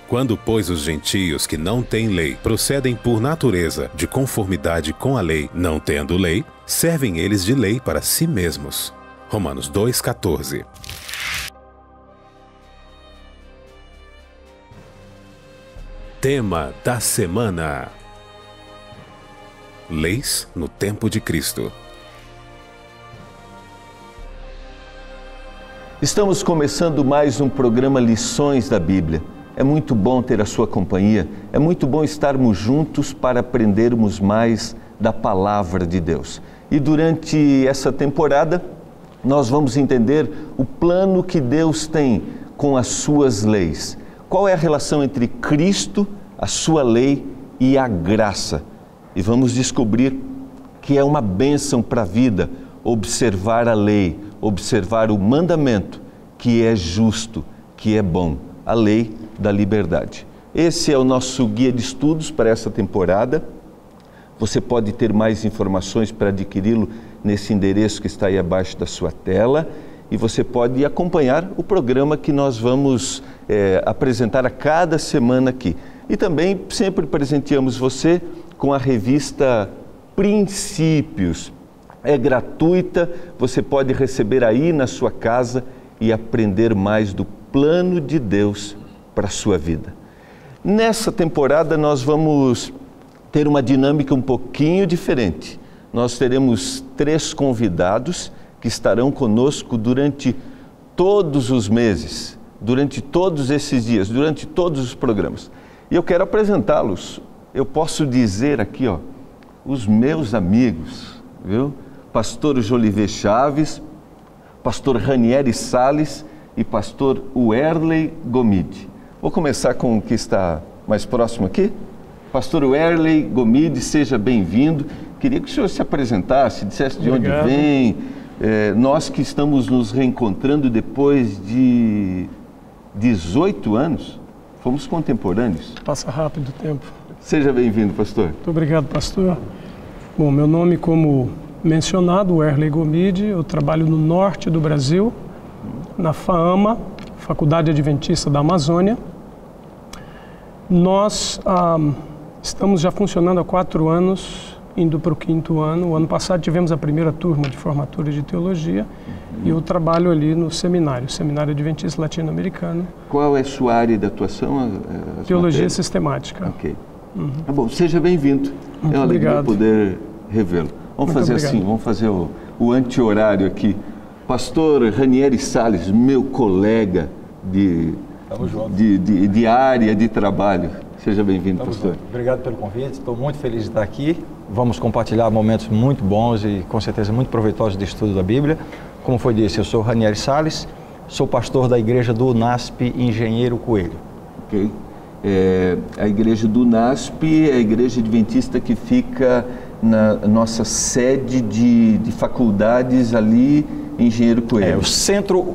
Quando, pois, os gentios que não têm lei procedem por natureza de conformidade com a lei, não tendo lei, servem eles de lei para si mesmos. Romanos 2,14. Tema da semana: Leis no tempo de Cristo. Estamos começando mais um programa Lições da Bíblia. É muito bom ter a sua companhia, é muito bom estarmos juntos para aprendermos mais da Palavra de Deus. E durante essa temporada, nós vamos entender o plano que Deus tem com as suas leis. Qual é a relação entre Cristo, a sua lei e a graça? E vamos descobrir que é uma bênção para a vida observar a lei, observar o mandamento que é justo, que é bom, a lei da liberdade. Esse é o nosso guia de estudos para essa temporada. Você pode ter mais informações para adquiri-lo nesse endereço que está aí abaixo da sua tela e você pode acompanhar o programa que nós vamos apresentar a cada semana aqui. E também sempre presenteamos você com a revista Princípios. É gratuita, você pode receber aí na sua casa e aprender mais do plano de Deus para a sua vida. Nessa temporada nós vamos ter uma dinâmica um pouquinho diferente. Nós teremos 3 convidados que estarão conosco durante todos os meses, durante todos esses dias, durante todos os programas. E eu quero apresentá-los. Eu posso dizer aqui, os meus amigos, viu? Pastor Jolivet Chaves, pastor Ranieri Salles e pastor Werley Gomide. Vou começar com o que está mais próximo aqui. Pastor Werley Gomide, seja bem-vindo. Queria que o senhor se apresentasse, dissesse de onde vem. Nós que estamos nos reencontrando depois de 18 anos, fomos contemporâneos. Passa rápido o tempo. Seja bem-vindo, pastor. Muito obrigado, pastor. Bom, meu nome, como mencionado, Werley Gomide, eu trabalho no norte do Brasil, na FAAMA, Faculdade Adventista da Amazônia. Nós estamos já funcionando há 4 anos, indo para o 5º ano. O ano passado tivemos a primeira turma de formatura de teologia e eu trabalho ali no Seminário Adventista Latino-Americano. Qual é a sua área de atuação? Teologia sistemática. Ok. Tá bom, seja bem-vindo. É uma alegria poder revê-lo. Vamos fazer assim, vamos fazer o anti-horário aqui. Pastor Ranieri Salles, meu colega de área de trabalho. Seja bem-vindo, pastor. Obrigado pelo convite, estou muito feliz de estar aqui. Vamos compartilhar momentos muito bons e com certeza muito proveitosos de estudo da Bíblia. Como foi dito, eu sou Ranieri Salles, sou pastor da igreja do UNASP Engenheiro Coelho. Ok. A igreja do UNASP é a igreja adventista que fica na nossa sede de faculdades ali, Engenheiro Coelho.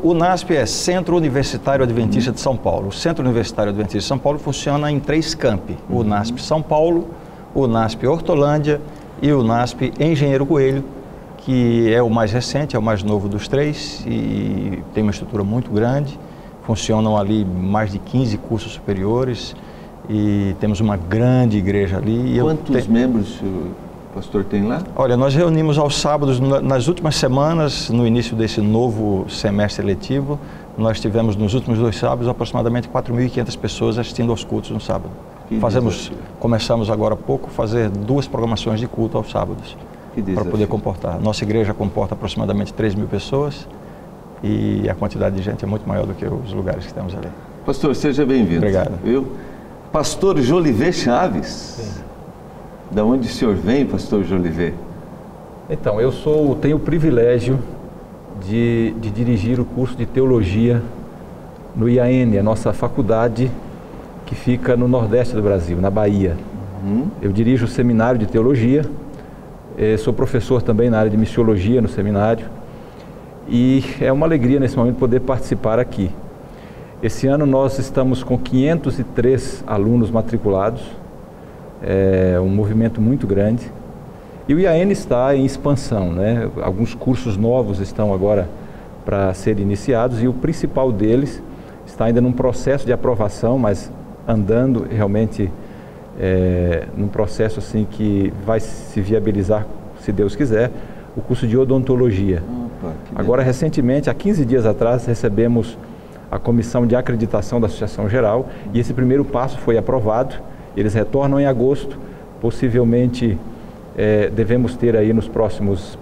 O UNASP é Centro Universitário Adventista de São Paulo. O Centro Universitário Adventista de São Paulo funciona em 3 campi. O UNASP São Paulo, o UNASP Hortolândia e o UNASP Engenheiro Coelho, que é o mais recente, é o mais novo dos 3 e tem uma estrutura muito grande. Funcionam ali mais de 15 cursos superiores e temos uma grande igreja ali. Quantos membros o pastor tem lá? Olha, nós reunimos aos sábados, nas últimas semanas, no início desse novo semestre letivo, nós tivemos nos últimos 2 sábados aproximadamente 4.500 pessoas assistindo aos cultos no sábado. Começamos agora há pouco a fazer 2 programações de culto aos sábados para poder comportar. Nossa igreja comporta aproximadamente 3.000 pessoas e a quantidade de gente é muito maior do que os lugares que temos ali. Pastor, seja bem-vindo. Obrigado. Pastor Jolivet Chaves. Sim. Da onde o senhor vem, pastor Jolivet? Então, tenho o privilégio de dirigir o curso de teologia no IAN, a nossa faculdade que fica no nordeste do Brasil, na Bahia. Eu dirijo o seminário de teologia, sou professor também na área de missiologia no seminário e é uma alegria nesse momento poder participar aqui. Esse ano nós estamos com 503 alunos matriculados, é um movimento muito grande. E o IAN está em expansão, né? Alguns cursos novos estão agora para serem iniciados e o principal deles está ainda num processo de aprovação, mas andando realmente num processo assim que vai se viabilizar, se Deus quiser, o curso de odontologia. Agora, recentemente, há 15 dias atrás, recebemos a comissão de acreditação da Associação Geral e esse primeiro passo foi aprovado. Eles retornam em agosto, possivelmente devemos ter aí nos próximos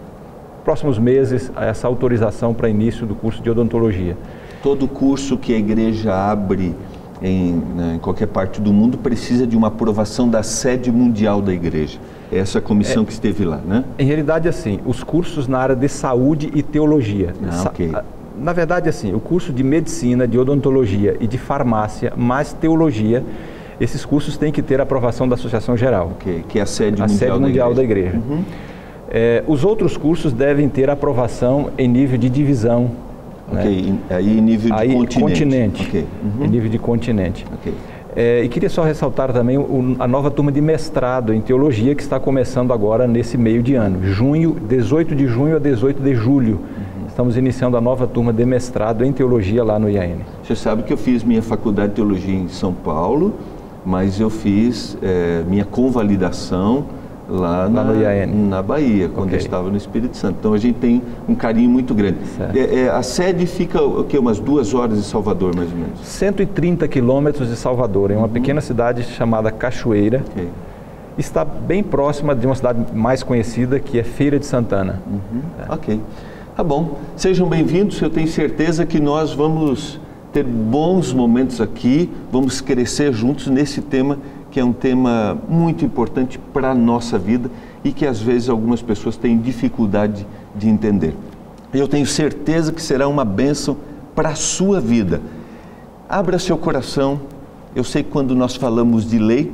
meses essa autorização para início do curso de odontologia. Todo curso que a igreja abre em qualquer parte do mundo precisa de uma aprovação da sede mundial da igreja. Essa comissão que esteve lá, né? Em realidade, assim, os cursos na área de saúde e teologia. Ok. Na verdade, assim, o curso de medicina, de odontologia e de farmácia, mais teologia, esses cursos têm que ter a aprovação da Associação Geral. Ok, que é a sede mundial da igreja. Uhum. Os outros cursos devem ter aprovação em nível de divisão. Ok, né? Aí em nível de continente. Okay. Uhum. Em nível de continente. Ok. E queria só ressaltar também a nova turma de mestrado em teologia que está começando agora nesse meio de ano. 18 de junho a 18 de julho. Uhum. Estamos iniciando a nova turma de mestrado em teologia lá no IAN. Você sabe que eu fiz minha faculdade de teologia em São Paulo, mas eu fiz minha convalidação lá no IAN, na Bahia, quando eu estava no Espírito Santo. Então a gente tem um carinho muito grande. A sede fica o quê? Umas 2 horas de Salvador, mais ou menos? 130 quilômetros de Salvador, em uma pequena cidade chamada Cachoeira. Okay. Está bem próxima de uma cidade mais conhecida, que é Feira de Santana. Ok. Tá bom. Sejam bem-vindos. Eu tenho certeza que nós vamos ter bons momentos aqui, vamos crescer juntos nesse tema, que é um tema muito importante para a nossa vida e que às vezes algumas pessoas têm dificuldade de entender. Eu tenho certeza que será uma bênção para a sua vida. Abra seu coração. Eu sei que quando nós falamos de lei,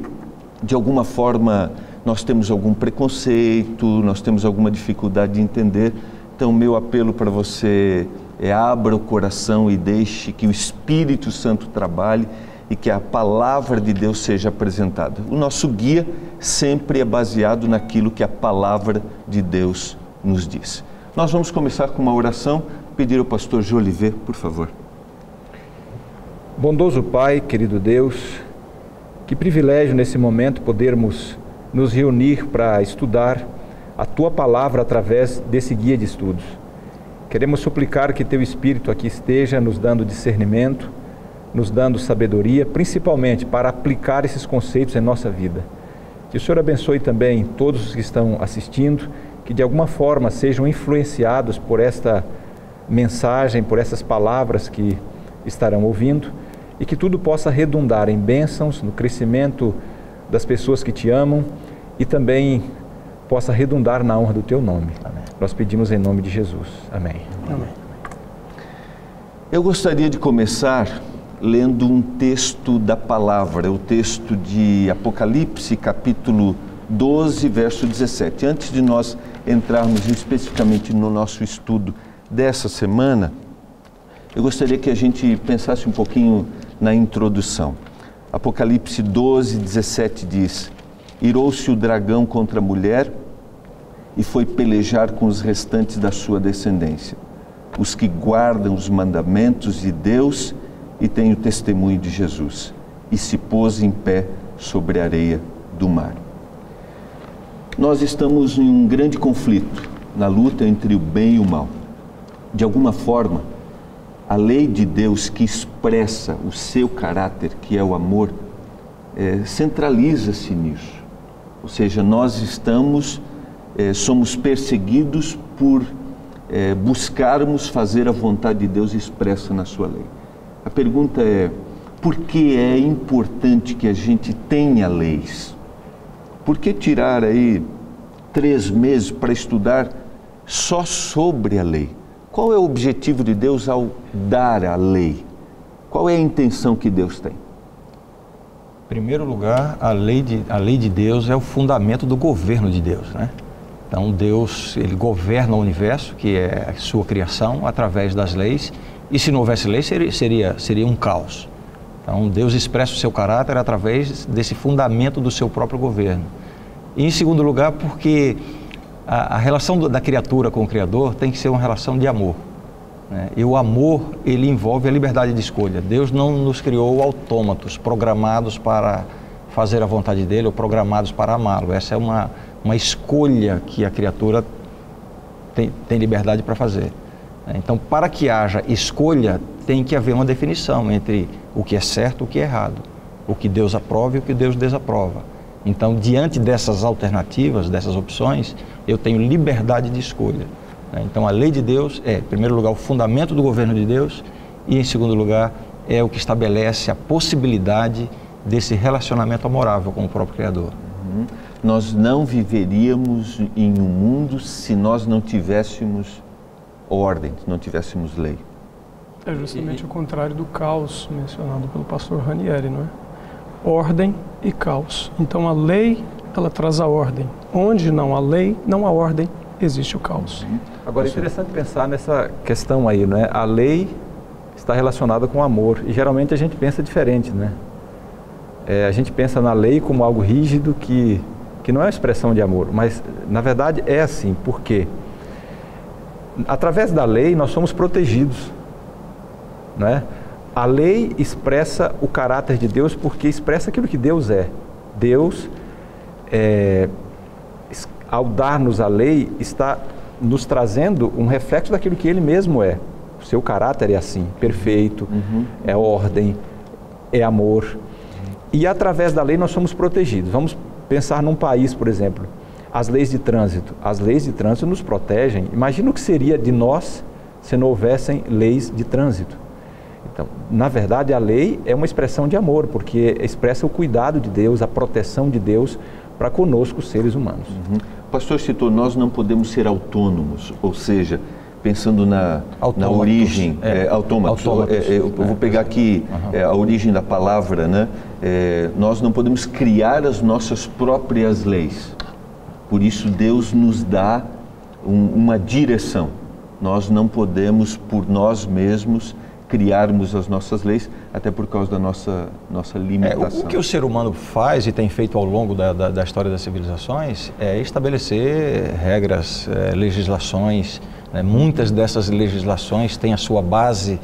de alguma forma nós temos algum preconceito, nós temos alguma dificuldade de entender. Então, meu apelo para você é: abra o coração e deixe que o Espírito Santo trabalhe e que a palavra de Deus seja apresentada. O nosso guia sempre é baseado naquilo que a palavra de Deus nos diz. Nós vamos começar com uma oração. Pedir ao pastor Jolivet, por favor. Bondoso Pai, querido Deus, que privilégio nesse momento podermos nos reunir para estudar a Tua palavra através desse guia de estudos. Queremos suplicar que Teu Espírito aqui esteja nos dando discernimento, nos dando sabedoria, principalmente para aplicar esses conceitos em nossa vida. Que o Senhor abençoe também todos os que estão assistindo, que de alguma forma sejam influenciados por esta mensagem, por essas palavras que estarão ouvindo, e que tudo possa redundar em bênçãos, no crescimento das pessoas que Te amam e também possa redundar na honra do Teu nome. Amém. Nós pedimos em nome de Jesus. Amém. Amém. Eu gostaria de começar lendo um texto da palavra, o texto de Apocalipse, capítulo 12, verso 17. Antes de nós entrarmos especificamente no nosso estudo dessa semana, eu gostaria que a gente pensasse um pouquinho na introdução. Apocalipse 12, 17 diz: irou-se o dragão contra a mulher e foi pelejar com os restantes da sua descendência, os que guardam os mandamentos de Deus e têm o testemunho de Jesus, e se pôs em pé sobre a areia do mar. Nós estamos em um grande conflito, na luta entre o bem e o mal. De alguma forma, a lei de Deus que expressa o seu caráter, que é o amor, centraliza-se nisso. Ou seja, nós somos perseguidos por buscarmos fazer a vontade de Deus expressa na sua lei. A pergunta é: por que é importante que a gente tenha leis? Por que tirar aí 3 meses para estudar só sobre a lei? Qual é o objetivo de Deus ao dar a lei? Qual é a intenção que Deus tem? Em primeiro lugar, a lei de Deus é o fundamento do governo de Deus, né? Então Deus, Ele governa o universo, que é a sua criação, através das leis, e se não houvesse lei seria um caos. Então Deus expressa o seu caráter através desse fundamento do seu próprio governo. E em segundo lugar, porque a relação da criatura com o Criador tem que ser uma relação de amor. né? E o amor, ele envolve a liberdade de escolha. Deus não nos criou autômatos, programados para fazer a vontade dele ou programados para amá-lo. Essa é uma escolha que a criatura tem liberdade para fazer. Então, para que haja escolha, tem que haver uma definição entre o que é certo e o que é errado, o que Deus aprova e o que Deus desaprova. Então, diante dessas alternativas, dessas opções, eu tenho liberdade de escolha. Então, a lei de Deus é, em primeiro lugar, o fundamento do governo de Deus e, em segundo lugar, é o que estabelece a possibilidade desse relacionamento amorável com o próprio Criador. Nós não viveríamos em um mundo se nós não tivéssemos ordem, se não tivéssemos lei. É justamente o contrário do caos mencionado pelo pastor Ranieri, não é? Ordem e caos. Então a lei, ela traz a ordem. Onde não há lei, não há ordem, existe o caos. Agora é interessante pensar nessa questão aí, né? A lei está relacionada com o amor e geralmente a gente pensa diferente, né? A gente pensa na lei como algo rígido que não é uma expressão de amor, mas na verdade é assim, porque através da lei nós somos protegidos, né? A lei expressa o caráter de Deus porque expressa aquilo que Deus é. Deus, ao dar-nos a lei, está nos trazendo um reflexo daquilo que Ele mesmo é. O seu caráter é assim, perfeito, é ordem, é amor. E através da lei nós somos protegidos. Vamos pensar num país, por exemplo, as leis de trânsito. As leis de trânsito nos protegem. Imagina o que seria de nós se não houvessem leis de trânsito. Então, na verdade, a lei é uma expressão de amor, porque expressa o cuidado de Deus, a proteção de Deus para conosco, seres humanos. O pastor citou, nós não podemos ser autônomos, ou seja, pensando na origem, autômatos. Eu vou pegar aqui a origem da palavra, né? Nós não podemos criar as nossas próprias leis. Por isso Deus nos dá uma direção. Nós não podemos, por nós mesmos, criarmos as nossas leis, até por causa da nossa limitação. O que o ser humano faz e tem feito ao longo da história das civilizações é estabelecer regras, legislações. Muitas dessas legislações têm a sua base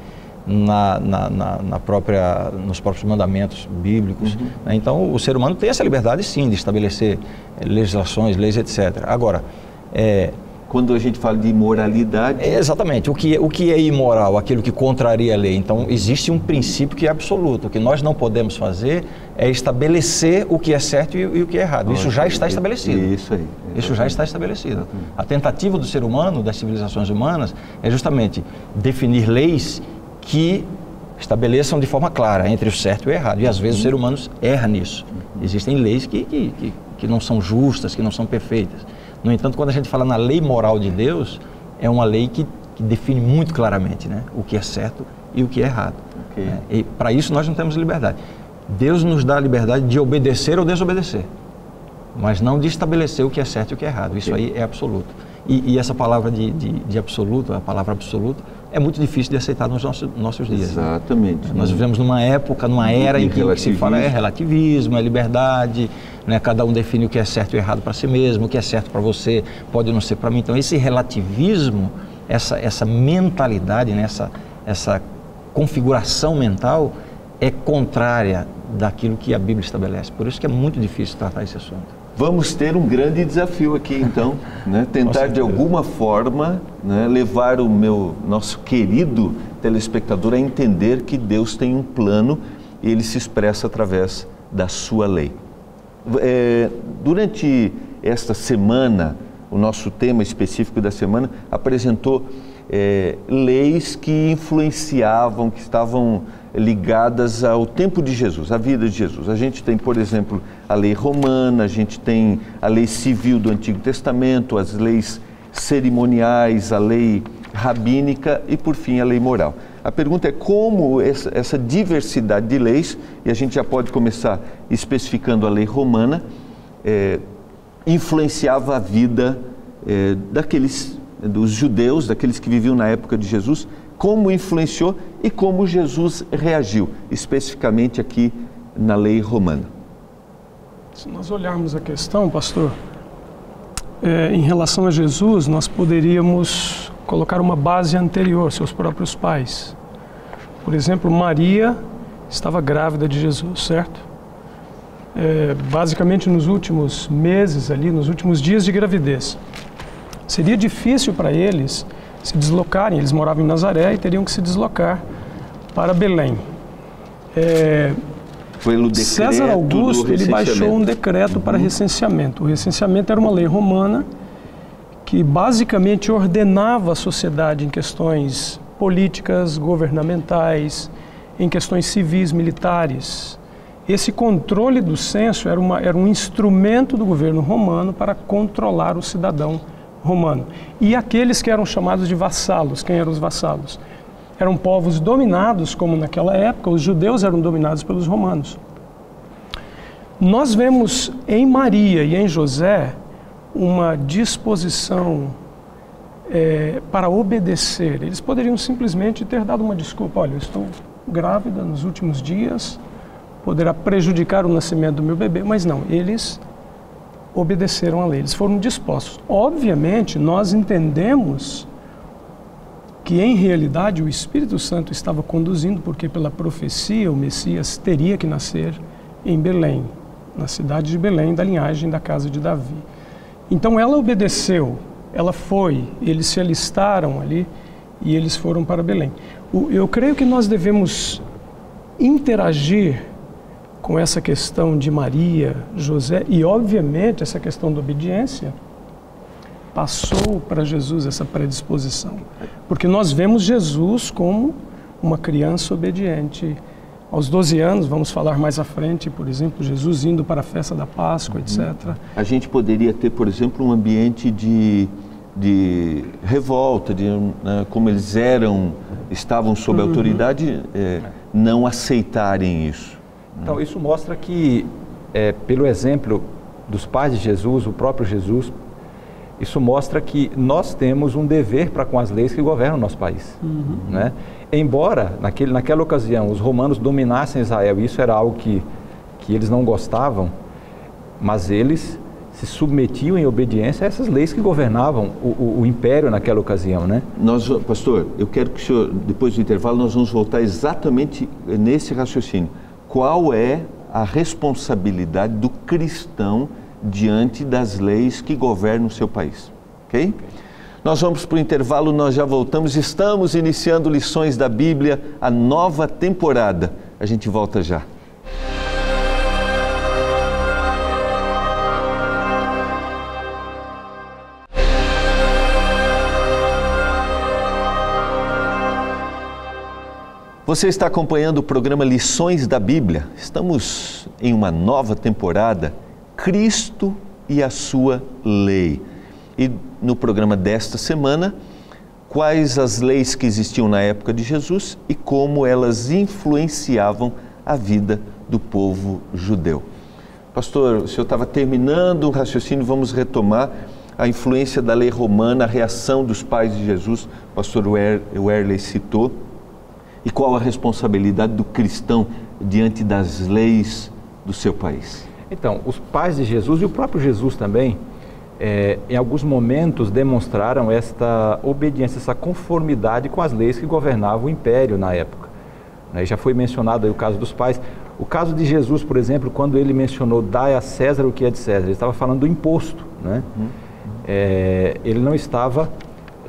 nos próprios mandamentos bíblicos. Então, o ser humano tem essa liberdade, sim, de estabelecer legislações, leis, etc. Agora, quando a gente fala de imoralidade... Exatamente. O que é imoral? Aquilo que contraria a lei. Então, existe um princípio que é absoluto. O que nós não podemos fazer é estabelecer o que é certo e o que é errado. Isso já está estabelecido. Isso aí. Isso já está estabelecido. A tentativa do ser humano, das civilizações humanas, é justamente definir leis que estabeleçam de forma clara entre o certo e o errado. E às vezes o ser humano erra nisso. Existem leis que não são justas, que não são perfeitas. No entanto, quando a gente fala na lei moral de Deus, é uma lei que define muito claramente, né, o que é certo e o que é errado. E para isso nós não temos liberdade. Deus nos dá a liberdade de obedecer ou desobedecer, mas não de estabelecer o que é certo e o que é errado. Isso aí é absoluto. E essa palavra de absoluto, a palavra absoluto, é muito difícil de aceitar nos nossos dias. Exatamente. Né? Nós vivemos numa época, numa era em que o que se fala é relativismo, é liberdade, né? Cada um define o que é certo e errado para si mesmo, o que é certo para você pode não ser para mim. Então esse relativismo, essa mentalidade, né? essa configuração mental é contrária daquilo que a Bíblia estabelece. Por isso que é muito difícil tratar esse assunto. Vamos ter um grande desafio aqui, então, né? Tentar de alguma forma, né, levar nosso querido telespectador a entender que Deus tem um plano e ele se expressa através da sua lei. Durante esta semana, o nosso tema específico da semana apresentou leis que influenciavam, que estavam ligadas ao tempo de Jesus, à vida de Jesus. A gente tem, por exemplo, a lei romana, a gente tem a lei civil do Antigo Testamento, as leis cerimoniais, a lei rabínica e, por fim, a lei moral. A pergunta é como essa diversidade de leis, e a gente já pode começar especificando a lei romana, influenciava a vida dos judeus, daqueles que viviam na época de Jesus, como influenciou e como Jesus reagiu, especificamente aqui na lei romana. Se nós olharmos a questão, pastor, em relação a Jesus, nós poderíamos colocar uma base anterior, seus próprios pais. Por exemplo, Maria estava grávida de Jesus, certo? Basicamente nos últimos meses ali, nos últimos dias de gravidez. Seria difícil para eles se deslocarem, eles moravam em Nazaré e teriam que se deslocar para Belém. César Augusto, ele baixou um decreto para recenseamento. O recenseamento era uma lei romana que basicamente ordenava a sociedade em questões políticas, governamentais, em questões civis, militares. Esse controle do censo era um instrumento do governo romano para controlar o cidadão romano. E aqueles que eram chamados de vassalos, quem eram os vassalos? Eram povos dominados, como naquela época, os judeus eram dominados pelos romanos. Nós vemos em Maria e em José uma disposição para obedecer. Eles poderiam simplesmente ter dado uma desculpa: olha, eu estou grávida nos últimos dias, poderá prejudicar o nascimento do meu bebê, mas não, eles obedeceram à lei, eles foram dispostos. Obviamente, nós entendemos que em realidade o Espírito Santo estava conduzindo, porque pela profecia o Messias teria que nascer em Belém, na cidade de Belém, da linhagem da casa de Davi. Então ela obedeceu, ela foi, eles se alistaram ali e eles foram para Belém. Eu creio que nós devemos interagir com essa questão de Maria, José e obviamente essa questão da obediência passou para Jesus essa predisposição, porque nós vemos Jesus como uma criança obediente. Aos 12 anos, vamos falar mais à frente, por exemplo, Jesus indo para a festa da Páscoa, etc. A gente poderia ter, por exemplo, um ambiente de revolta, como eles estavam sob autoridade, não aceitarem isso. Então, isso mostra que, pelo exemplo dos pais de Jesus, o próprio Jesus, isso mostra que nós temos um dever para com as leis que governam o nosso país. Né? Embora, naquela ocasião, os romanos dominassem Israel, e isso era algo que eles não gostavam, mas eles se submetiam em obediência a essas leis que governavam o império naquela ocasião. Né? Pastor, eu quero que o senhor, depois do intervalo, nós vamos voltar exatamente nesse raciocínio. Qual é a responsabilidade do cristão diante das leis que governam o seu país? Ok? Nós vamos para o intervalo, nós já voltamos. Estamos iniciando Lições da Bíblia, a nova temporada. A gente volta já. Você está acompanhando o programa Lições da Bíblia. Estamos em uma nova temporada, Cristo e a sua lei. E no programa desta semana, quais as leis que existiam na época de Jesus e como elas influenciavam a vida do povo judeu. Pastor, o senhor estava terminando o raciocínio, vamos retomar a influência da lei romana, a reação dos pais de Jesus, o pastor Werley citou, e qual a responsabilidade do cristão diante das leis do seu país. Então, os pais de Jesus e o próprio Jesus também, em alguns momentos demonstraram esta obediência, essa conformidade com as leis que governavam o império na época. Já foi mencionado aí o caso dos pais. O caso de Jesus, por exemplo, quando ele mencionou dai a César o que é de César, ele estava falando do imposto. Né? Ele não estava,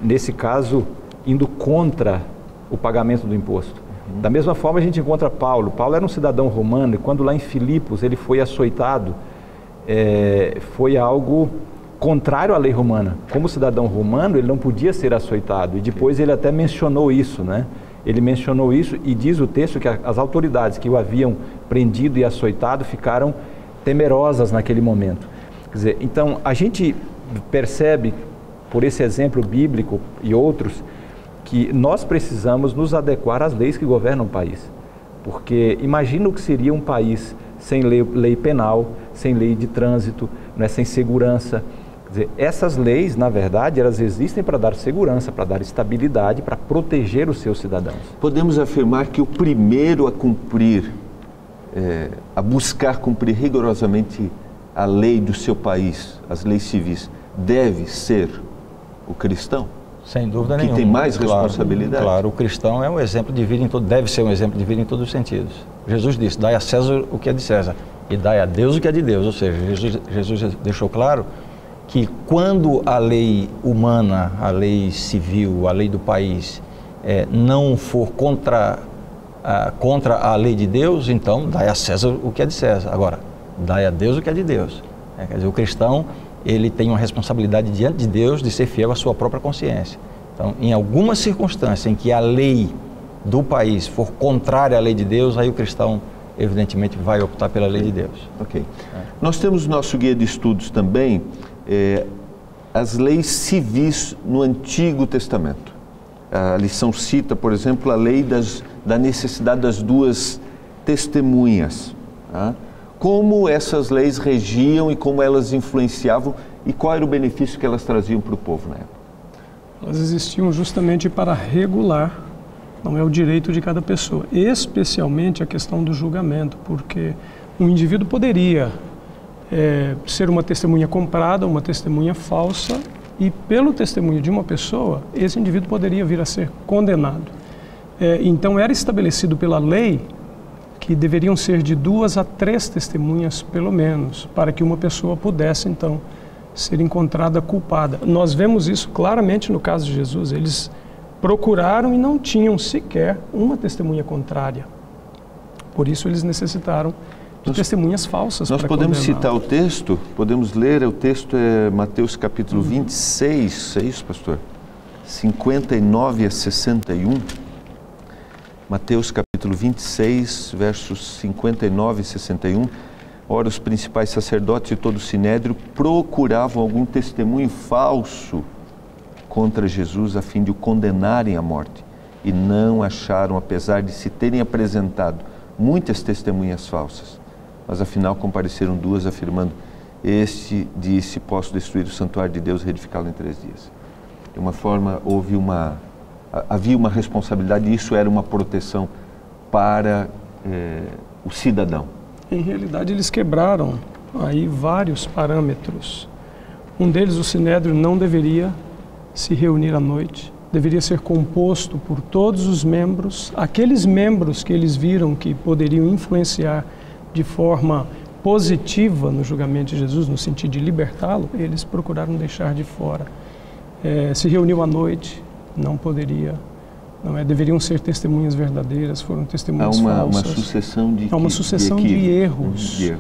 nesse caso, indo contra o pagamento do imposto. Da mesma forma a gente encontra Paulo. Paulo era um cidadão romano e quando lá em Filipos ele foi açoitado, foi algo contrário à lei romana. Como cidadão romano ele não podia ser açoitado e depois ele até mencionou isso, né? Ele mencionou isso e diz o texto que as autoridades que o haviam prendido e açoitado ficaram temerosas naquele momento. Quer dizer, então a gente percebe por esse exemplo bíblico e outros que nós precisamos nos adequar às leis que governam o país. Porque imagina o que seria um país sem lei penal, sem lei de trânsito, né, sem segurança. Quer dizer, essas leis, na verdade, elas existem para dar segurança, para dar estabilidade, para proteger os seus cidadãos. Podemos afirmar que o primeiro a cumprir, a buscar cumprir rigorosamente a lei do seu país, as leis civis, deve ser o cristão? Sem dúvida nenhuma. Que tem mais responsabilidade. Claro, o cristão é um exemplo de vida deve ser um exemplo de vida em todos os sentidos. Jesus disse, dai a César o que é de César e dai a Deus o que é de Deus. Ou seja, Jesus deixou claro que quando a lei humana, a lei civil, a lei do país não for contra a lei de Deus, então dai a César o que é de César. Agora, dai a Deus o que é de Deus. Quer dizer, o cristão, ele tem uma responsabilidade diante de Deus de ser fiel à sua própria consciência. Então, em alguma circunstância em que a lei do país for contrária à lei de Deus, aí o cristão, evidentemente, vai optar pela lei de Deus. Ok. Nós temos no nosso guia de estudos também as leis civis no Antigo Testamento. A lição cita, por exemplo, a lei da necessidade das duas testemunhas. Tá? Como essas leis regiam e como elas influenciavam e qual era o benefício que elas traziam para o povo na época? Elas existiam justamente para regular, não é o direito de cada pessoa, especialmente a questão do julgamento, porque um indivíduo poderia ser uma testemunha comprada, uma testemunha falsa, e pelo testemunho de uma pessoa, esse indivíduo poderia vir a ser condenado. Então era estabelecido pela lei que deveriam ser de 2 a 3 testemunhas, pelo menos, para que uma pessoa pudesse, então, ser encontrada culpada. Nós vemos isso claramente no caso de Jesus. Eles procuraram e não tinham sequer uma testemunha contrária. Por isso, eles necessitaram de testemunhas falsas. Nós podemos citar o texto? Podemos ler? O texto é Mateus capítulo 26, é isso, pastor? 59 a 61. Mateus capítulo 26, versos 59 e 61. Ora, os principais sacerdotes e todo o sinédrio procuravam algum testemunho falso contra Jesus a fim de o condenarem à morte. E não acharam, apesar de se terem apresentado muitas testemunhas falsas. Mas afinal compareceram 2 afirmando, este disse, posso destruir o santuário de Deus e reedificá-lo em 3 dias. De uma forma, havia uma responsabilidade e isso era uma proteção para o cidadão. Em realidade, eles quebraram aí vários parâmetros. Um deles, o sinédrio não deveria se reunir à noite, deveria ser composto por todos os membros, aqueles membros que eles viram que poderiam influenciar de forma positiva no julgamento de Jesus, no sentido de libertá-lo, eles procuraram deixar de fora. Se reuniu à noite, não poderia, deveriam ser testemunhas verdadeiras, foram testemunhas falsas. Há uma sucessão de erros.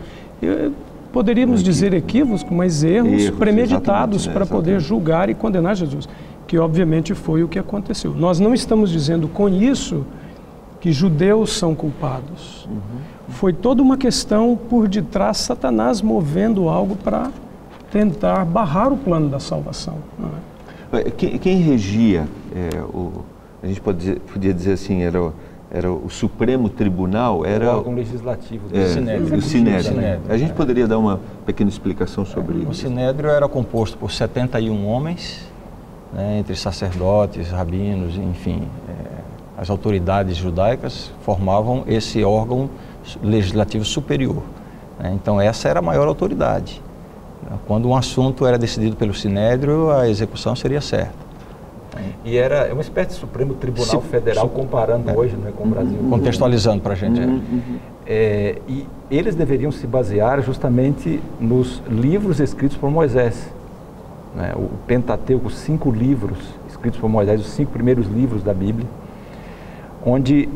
Poderíamos dizer equívocos, mas erros premeditados para poder julgar e condenar Jesus, que obviamente foi o que aconteceu. Nós não estamos dizendo com isso que judeus são culpados. Foi toda uma questão por detrás, Satanás movendo algo para tentar barrar o plano da salvação. Quem regia, a gente podia dizer assim, era o Supremo Tribunal, era o órgão legislativo do Sinédrio. A gente poderia dar uma pequena explicação sobre isso? O Sinédrio era composto por 71 homens, entre sacerdotes, rabinos, enfim, as autoridades judaicas formavam esse órgão legislativo superior. Então essa era a maior autoridade. Quando um assunto era decidido pelo Sinédrio, a execução seria certa. E era uma espécie de Supremo Tribunal Federal, comparando hoje com o Brasil. Contextualizando para a gente. E eles deveriam se basear justamente nos livros escritos por Moisés. O Pentateuco, os 5 livros escritos por Moisés, os 5 primeiros livros da Bíblia, onde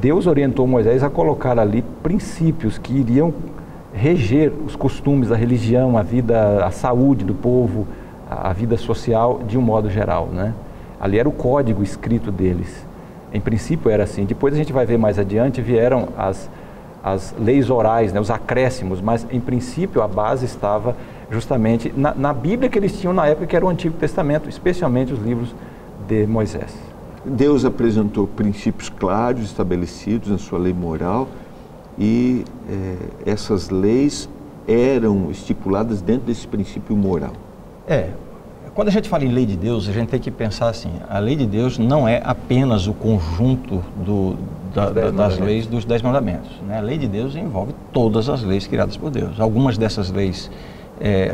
Deus orientou Moisés a colocar ali princípios que iriam reger os costumes, a religião, a vida, a saúde do povo, a vida social de um modo geral, Ali era o código escrito deles. Em princípio era assim. Depois a gente vai ver mais adiante, vieram as leis orais, os acréscimos, mas em princípio a base estava justamente na Bíblia que eles tinham na época, que era o Antigo Testamento, especialmente os livros de Moisés. Deus apresentou princípios claros, estabelecidos na sua lei moral, e essas leis eram estipuladas dentro desse princípio moral. Quando a gente fala em lei de Deus, a gente tem que pensar assim, a lei de Deus não é apenas o conjunto das leis dos 10 mandamentos. A lei de Deus envolve todas as leis criadas por Deus. Algumas dessas leis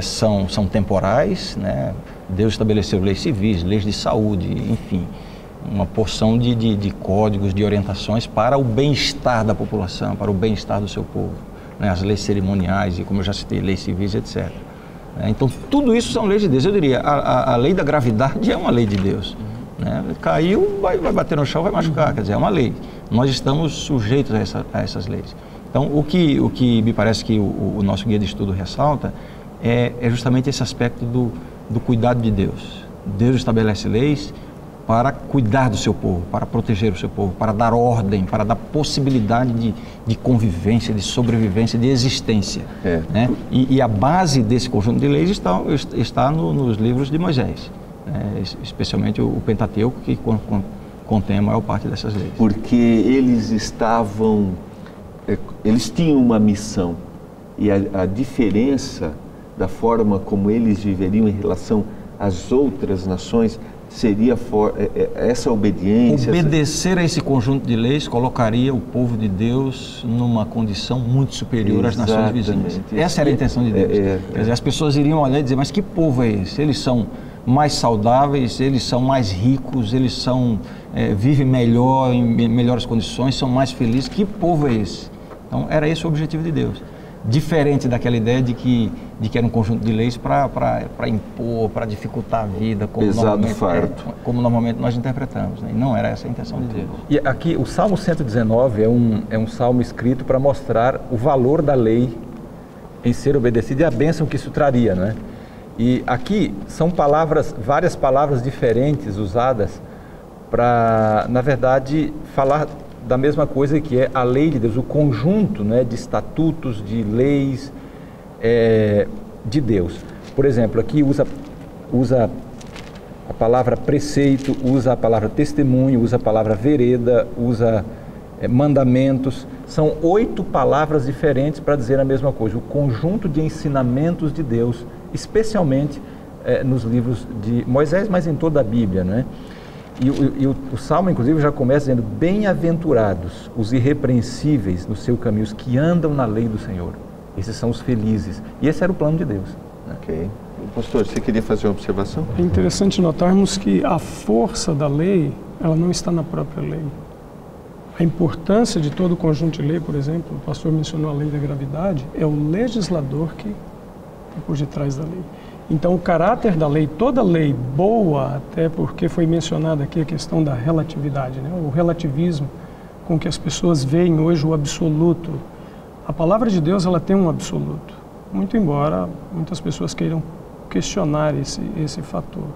são temporais, né? Deus estabeleceu leis civis, leis de saúde, enfim, uma porção de códigos, de orientações para o bem-estar da população, para o bem-estar do seu povo, né? As leis cerimoniais e, como eu já citei, leis civis, etc. Então, tudo isso são leis de Deus. Eu diria, a lei da gravidade é uma lei de Deus, né? Caiu, vai bater no chão, vai machucar, quer dizer, é uma lei. Nós estamos sujeitos a essas leis. Então, o que me parece que o nosso guia de estudo ressalta é justamente esse aspecto do cuidado de Deus. Deus estabelece leis para cuidar do seu povo, para proteger o seu povo, para dar ordem, para dar possibilidade de convivência, de sobrevivência, de existência. Né? E a base desse conjunto de leis está nos livros de Moisés, né? Especialmente o Pentateuco, que contém a maior parte dessas leis. Porque eles tinham uma missão, e a diferença da forma como eles viveriam em relação às outras nações seria essa obediência. Obedecer a esse conjunto de leis colocaria o povo de Deus numa condição muito superior às nações vizinhas. Essa era a intenção de Deus. Quer dizer, as pessoas iriam olhar e dizer, mas que povo é esse? Eles são mais saudáveis, eles são mais ricos, eles vivem melhor, em melhores condições, são mais felizes. Que povo é esse? Então, era esse o objetivo de Deus. Diferente daquela ideia de que era um conjunto de leis para impor, para dificultar a vida, como normalmente nós interpretamos, né? E não era essa a intenção de Deus. E aqui, o Salmo 119 é um salmo escrito para mostrar o valor da lei em ser obedecida e a bênção que isso traria, né? E aqui são várias palavras diferentes usadas para, na verdade, falar da mesma coisa que é a lei de Deus, o conjunto, né, de estatutos, de leis de Deus. Por exemplo, aqui usa a palavra preceito, usa a palavra testemunho, usa a palavra vereda, usa mandamentos. São 8 palavras diferentes para dizer a mesma coisa, o conjunto de ensinamentos de Deus, especialmente nos livros de Moisés, mas em toda a Bíblia, né? E o Salmo, inclusive, já começa dizendo: bem-aventurados os irrepreensíveis no seu caminho, os que andam na lei do Senhor. Esses são os felizes. E esse era o plano de Deus. Ok. Pastor, você queria fazer uma observação? É interessante notarmos que a força da lei, ela não está na própria lei. A importância de todo o conjunto de lei, por exemplo, o pastor mencionou a lei da gravidade, é o legislador que está por detrás da lei. Então, o caráter da lei, toda lei boa, até porque foi mencionada aqui a questão da relatividade, né? O relativismo com que as pessoas veem hoje o absoluto. A palavra de Deus, ela tem um absoluto, muito embora muitas pessoas queiram questionar esse fator.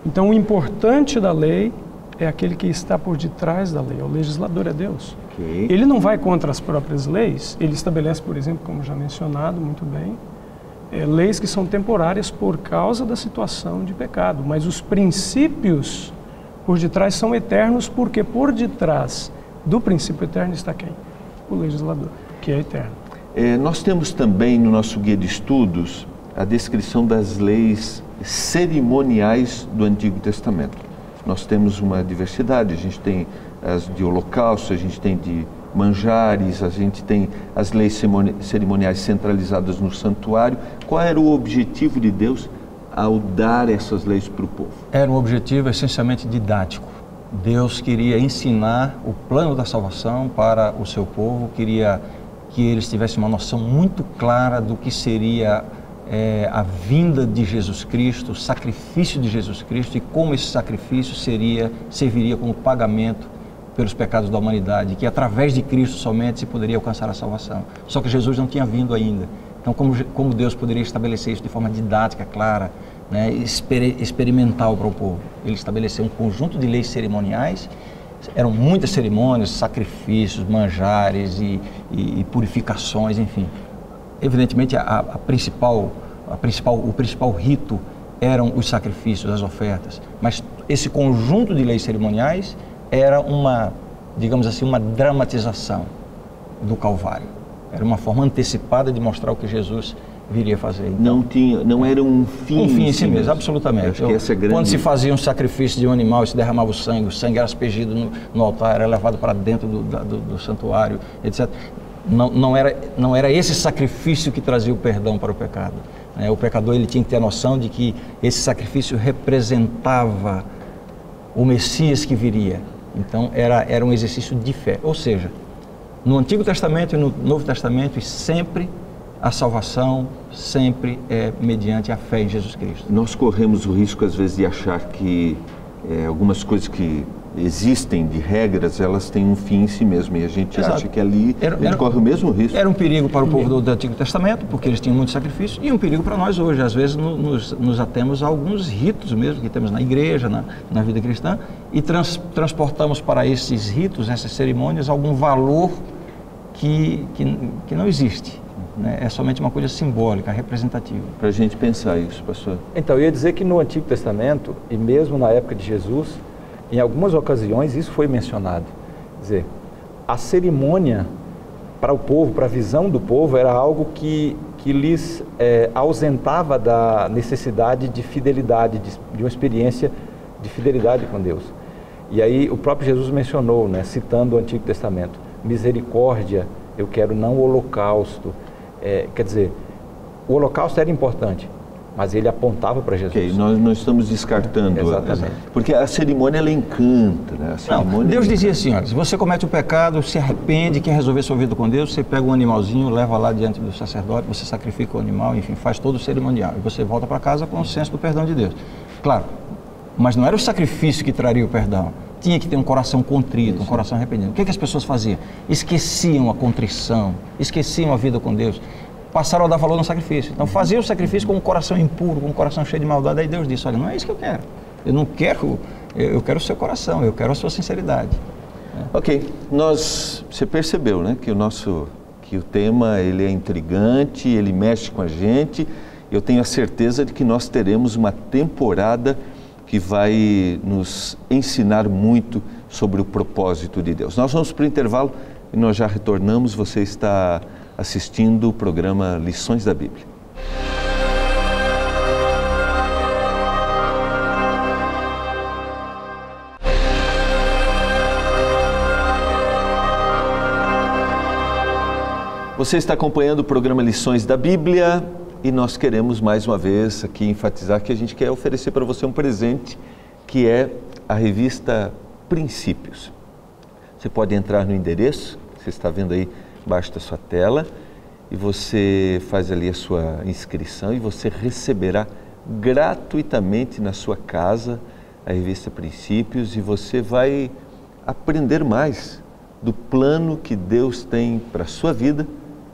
Então, o importante da lei é aquele que está por detrás da lei, o legislador é Deus. Okay. Ele não vai contra as próprias leis, ele estabelece, por exemplo, como já mencionado muito bem, leis que são temporárias por causa da situação de pecado, mas os princípios por detrás são eternos, porque por detrás do princípio eterno está quem? O legislador, que é eterno. Nós temos também no nosso guia de estudos a descrição das leis cerimoniais do Antigo Testamento. Nós temos uma diversidade, a gente tem as de holocausto, a gente tem de manjares, a gente tem as leis cerimoniais centralizadas no santuário. Qual era o objetivo de Deus ao dar essas leis para o povo? Era um objetivo essencialmente didático. Deus queria ensinar o plano da salvação para o seu povo, queria que eles tivessem uma noção muito clara do que seria a vinda de Jesus Cristo, o sacrifício de Jesus Cristo e como esse sacrifício serviria como pagamento pelos pecados da humanidade, que através de Cristo somente se poderia alcançar a salvação. Só que Jesus não tinha vindo ainda. Então, como Deus poderia estabelecer isso de forma didática, clara, né, experimental para o povo? Ele estabeleceu um conjunto de leis cerimoniais, eram muitas cerimônias, sacrifícios, manjares e purificações, enfim. Evidentemente, o principal rito eram os sacrifícios, as ofertas, mas esse conjunto de leis cerimoniais era digamos assim, uma dramatização do Calvário. Era uma forma antecipada de mostrar o que Jesus viria fazer. Então, não era um fim em si mesmo, absolutamente. Quando se fazia um sacrifício de um animal e se derramava o sangue era aspergido no altar, era levado para dentro do santuário, etc. Não era esse sacrifício que trazia o perdão para o pecado. O pecador ele tinha que ter a noção de que esse sacrifício representava o Messias que viria. Então era um exercício de fé. Ou seja, no Antigo Testamento e no Novo Testamento, sempre a salvação sempre é mediante a fé em Jesus Cristo. Nós corremos o risco, às vezes, de achar que algumas coisas que existem de regras, elas têm um fim em si mesmo, e a gente acha que ali a gente corre o mesmo risco. Era um perigo para o povo do Antigo Testamento, porque eles tinham muito sacrifício, e um perigo para nós hoje. Às vezes nos atemos a alguns ritos mesmo que temos na igreja, na vida cristã, e transportamos para esses ritos, essas cerimônias, algum valor que não existe. É somente uma coisa simbólica, representativa. Para a gente pensar isso, pastor. Então, eu ia dizer que no Antigo Testamento, e mesmo na época de Jesus, em algumas ocasiões isso foi mencionado. Quer dizer, a cerimônia para o povo, para a visão do povo, era algo que lhes ausentava da necessidade de fidelidade, de uma experiência de fidelidade com Deus. E aí o próprio Jesus mencionou, citando o Antigo Testamento, misericórdia, eu quero não o holocausto. Quer dizer, o holocausto era importante, mas ele apontava para Jesus. Ok, nós não estamos descartando. Exatamente. Porque a cerimônia, ela encanta, né? Deus dizia assim, olha, se você comete um pecado, se arrepende, quer resolver sua vida com Deus, você pega um animalzinho, leva lá diante do sacerdote, você sacrifica o animal, enfim, faz todo o cerimonial. E você volta para casa com o senso do perdão de Deus. Claro, mas não era o sacrifício que traria o perdão. Tinha que ter um coração contrito, um coração arrependido. O que as pessoas faziam? Esqueciam a contrição, esqueciam a vida com Deus, passaram a dar valor no sacrifício. Então faziam o sacrifício com um coração impuro, com um coração cheio de maldade. Aí Deus disse, olha, não é isso que eu quero. Eu quero o seu coração, eu quero a sua sinceridade. Ok, você percebeu, né, que o tema ele é intrigante, ele mexe com a gente. Eu tenho a certeza de que nós teremos uma temporada que vai nos ensinar muito sobre o propósito de Deus. Nós vamos para o intervalo e nós já retornamos. Você está assistindo o programa Lições da Bíblia. Você está acompanhando o programa Lições da Bíblia. E nós queremos mais uma vez aqui enfatizar que a gente quer oferecer para você um presente, que é a revista Princípios. Você pode entrar no endereço, você está vendo aí embaixo da sua tela, e você faz ali a sua inscrição e você receberá gratuitamente na sua casa a revista Princípios, e você vai aprender mais do plano que Deus tem para a sua vida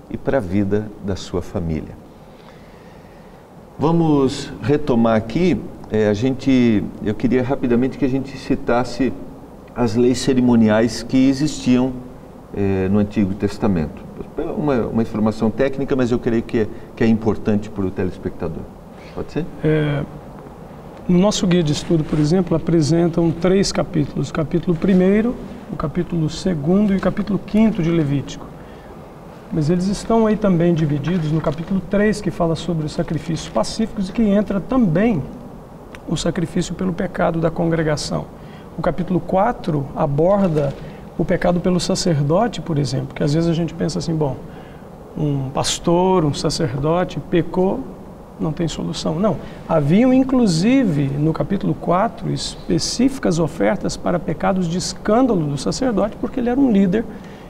e para a vida da sua família. Vamos retomar aqui, eu queria rapidamente que a gente citasse as leis cerimoniais que existiam no Antigo Testamento. Uma informação técnica, mas eu creio que é importante para o telespectador. Pode ser? No nosso guia de estudo, por exemplo, apresentam 3 capítulos. O capítulo 1, o capítulo 2 e o capítulo 5 de Levítico. Mas eles estão aí também divididos no capítulo 3, que fala sobre os sacrifícios pacíficos, e que entra também o sacrifício pelo pecado da congregação. O capítulo 4 aborda o pecado pelo sacerdote, por exemplo, que às vezes a gente pensa assim, bom, um pastor, um sacerdote pecou, não tem solução. Não, haviam inclusive no capítulo 4 específicas ofertas para pecados de escândalo do sacerdote, porque ele era um líder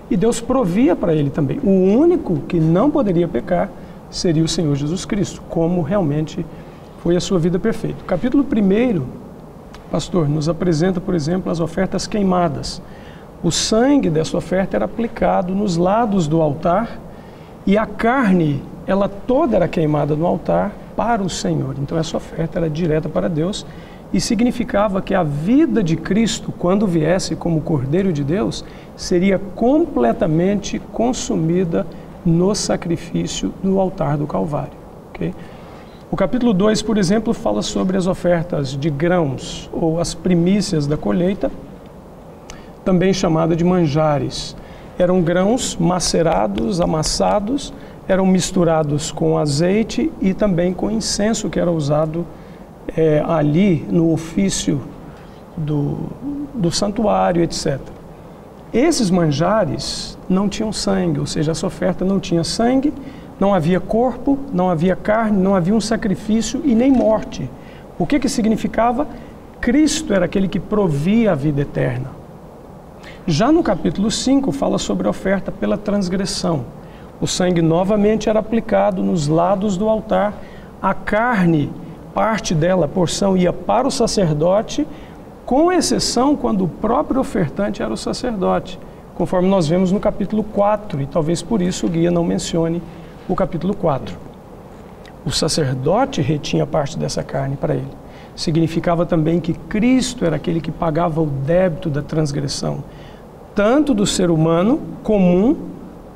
e Deus provia para ele também. O único que não poderia pecar seria o Senhor Jesus Cristo, como realmente foi a sua vida perfeita. O capítulo 1, pastor, nos apresenta, por exemplo, as ofertas queimadas. O sangue dessa oferta era aplicado nos lados do altar e a carne, ela toda era queimada no altar para o Senhor. Então essa oferta era direta para Deus e significava que a vida de Cristo, quando viesse como Cordeiro de Deus, seria completamente consumida no sacrifício do altar do Calvário. Okay? O capítulo 2, por exemplo, fala sobre as ofertas de grãos ou as primícias da colheita, também chamada de manjares. Eram grãos macerados, amassados, eram misturados com azeite e também com incenso que era usado ali no ofício do santuário, etc. Esses manjares não tinham sangue, ou seja, essa oferta não tinha sangue, Não havia corpo, não havia carne, não havia um sacrifício e nem morte. O que significava? Cristo era aquele que provia a vida eterna. Já no capítulo 5 fala sobre a oferta pela transgressão. O sangue novamente era aplicado nos lados do altar. A carne, parte dela, a porção, ia para o sacerdote, com exceção quando o próprio ofertante era o sacerdote, conforme nós vemos no capítulo 4, e talvez por isso o guia não mencione o capítulo 4. O sacerdote retinha parte dessa carne para ele. Significava também que Cristo era aquele que pagava o débito da transgressão, tanto do ser humano comum,